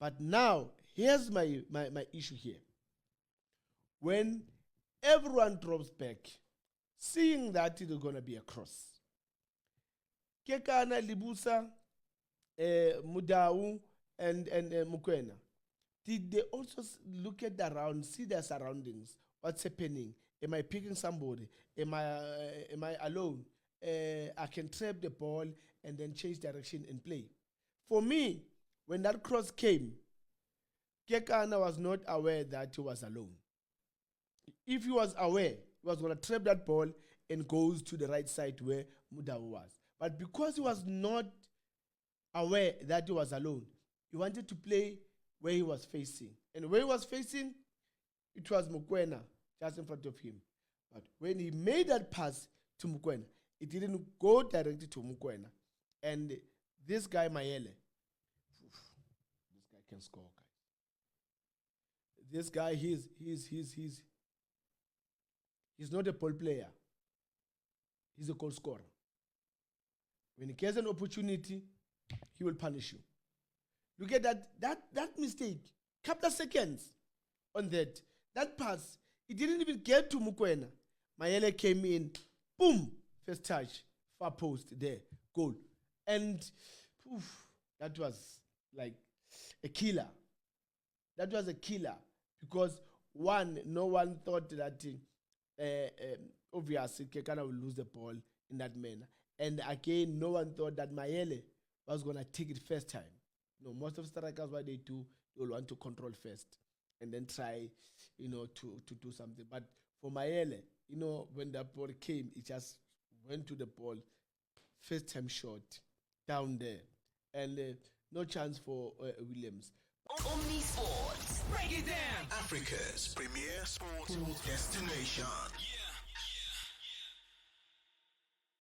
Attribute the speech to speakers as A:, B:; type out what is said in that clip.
A: But now, here's my issue here. When everyone drops back, seeing that it is going to be a cross, Kekana, Libusa, Mudau, and Mukwena, did they also look at see their surroundings? What's happening? Am I picking somebody? Am I alone? I can trap the ball and then change direction and play. For me, when that cross came, Kekana was not aware that he was alone. If he was aware, he was going to trap that ball and goes to the right side where Mudau was. But because he was not aware that he was alone, he wanted to play where he was facing. And where he was facing, it was Mukwena just in front of him. But when he made that pass to Mukwena, it didn't go directly to Mukwena. And this guy, Mayele, this guy can score, guys. This guy, he's not a ball player. He's a goal scorer. When he gets an opportunity, he will punish you. Look at that mistake. Couple of seconds on that pass. It didn't even get to Mukwena. Mayele came in, boom, first touch, far post there, goal. And that was like a killer. That was a killer because no one thought that obviously Kekana will lose the ball in that manner. And again, no one thought that Mayele was going to take it first time. Most of strikers, what they do, they will want to control first and then try, to do something. But for Mayele, when that ball came, it just went to the ball, first time shot, down there. And no chance for Williams.
B: Omni Sports. Break it down. Africa's premier sports destination.